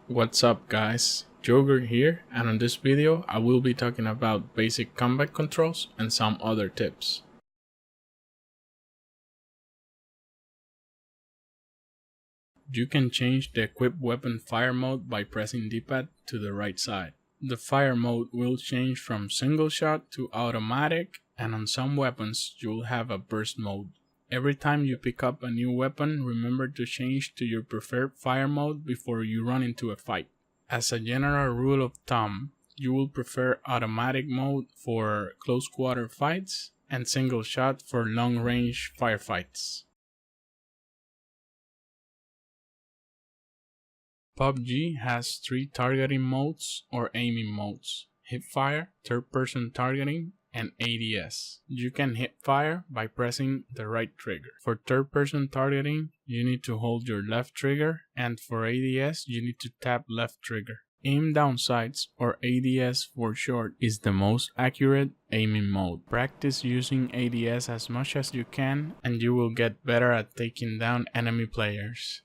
What's up guys, Joegurt here, and on this video I will be talking about basic combat controls and some other tips. You can change the equipped weapon fire mode by pressing D-pad to the right side. The fire mode will change from single shot to automatic, and on some weapons you'll have a burst mode. Every time you pick up a new weapon, remember to change to your preferred fire mode before you run into a fight. As a general rule of thumb, you will prefer automatic mode for close quarter fights and single shot for long range firefights. PUBG has 3 targeting modes or aiming modes: hipfire, third-person targeting, and ADS. You can hipfire by pressing the right trigger. For third-person targeting, you need to hold your left trigger, and for ADS, you need to tap left trigger. Aim down sights, or ADS for short, is the most accurate aiming mode. Practice using ADS as much as you can, and you will get better at taking down enemy players.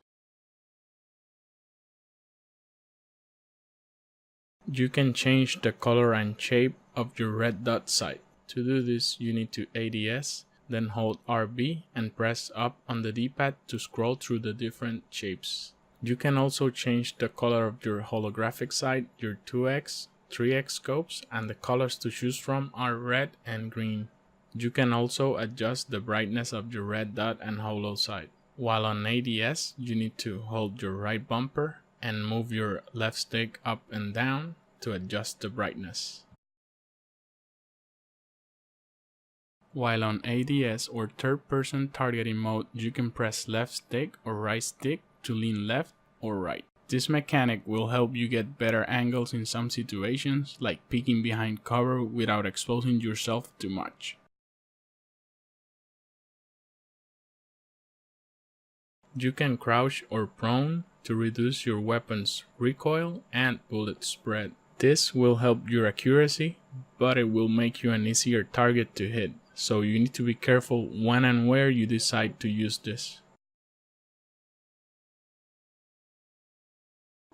You can change the color and shape of your red dot sight. To do this, you need to ADS, then hold RB and press up on the D-pad to scroll through the different shapes. You can also change the color of your holographic sight, your 2x, 3x scopes, and the colors to choose from are red and green. You can also adjust the brightness of your red dot and holo sight. While on ADS, you need to hold your right bumper and move your left stick up and down to adjust the brightness. While on ADS or third-person targeting mode, you can press left stick or right stick to lean left or right. This mechanic will help you get better angles in some situations, like peeking behind cover without exposing yourself too much. You can crouch or prone to reduce your weapon's recoil and bullet spread. This will help your accuracy, but it will make you an easier target to hit, so you need to be careful when and where you decide to use this.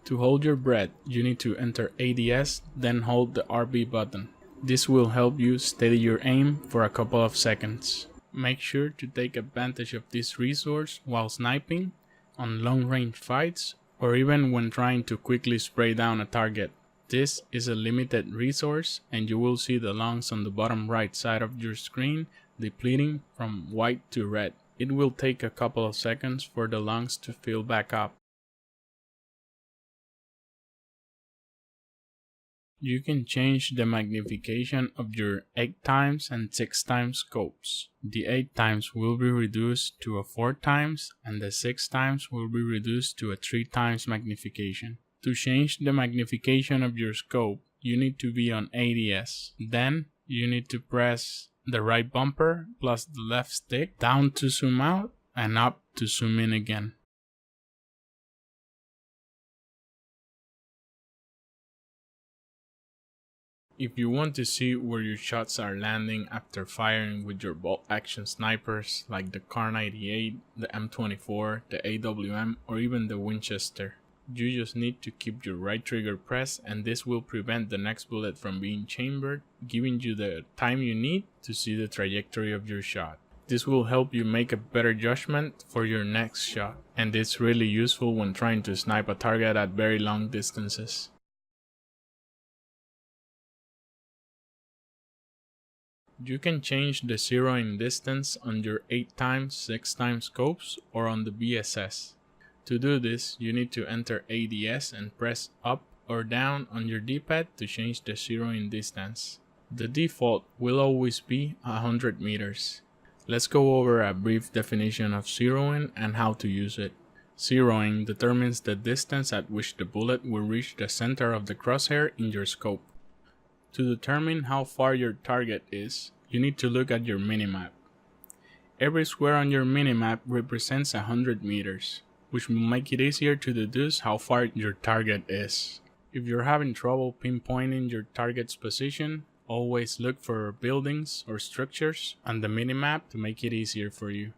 To hold your breath, you need to enter ADS, then hold the RB button. This will help you steady your aim for a couple of seconds. Make sure to take advantage of this resource while sniping, on long-range fights, or even when trying to quickly spray down a target. This is a limited resource, and you will see the lungs on the bottom right side of your screen depleting from white to red. It will take a couple of seconds for the lungs to fill back up. You can change the magnification of your 8x and 6x scopes. The 8x will be reduced to a 4x and the 6x will be reduced to a 3x magnification. To change the magnification of your scope, you need to be on ADS. Then you need to press the right bumper plus the left stick down to zoom out and up to zoom in again. If you want to see where your shots are landing after firing with your bolt action snipers like the Kar 98, the M24, the AWM, or even the Winchester, you just need to keep your right trigger pressed, and this will prevent the next bullet from being chambered, giving you the time you need to see the trajectory of your shot. This will help you make a better judgment for your next shot, and it's really useful when trying to snipe a target at very long distances. You can change the zeroing distance on your 8x, 6x scopes or on the BSS. To do this, you need to enter ADS and press up or down on your D-pad to change the zeroing distance. The default will always be 100 meters. Let's go over a brief definition of zeroing and how to use it. Zeroing determines the distance at which the bullet will reach the center of the crosshair in your scope. To determine how far your target is, you need to look at your minimap. Every square on your minimap represents 100 meters, which will make it easier to deduce how far your target is. If you're having trouble pinpointing your target's position, always look for buildings or structures on the minimap to make it easier for you.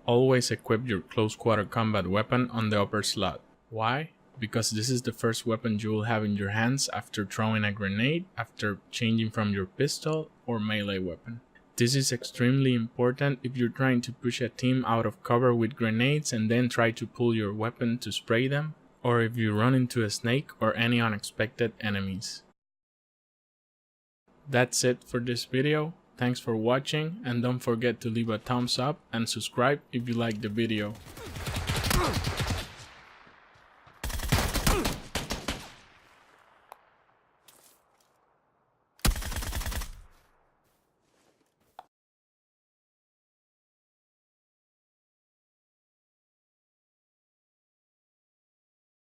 Always equip your close quarter combat weapon on the upper slot. Why? Because this is the first weapon you will have in your hands after throwing a grenade, after changing from your pistol or melee weapon. This is extremely important if you're trying to push a team out of cover with grenades and then try to pull your weapon to spray them, or if you run into a snake or any unexpected enemies. That's it for this video. Thanks for watching, and don't forget to leave a thumbs up and subscribe if you liked the video.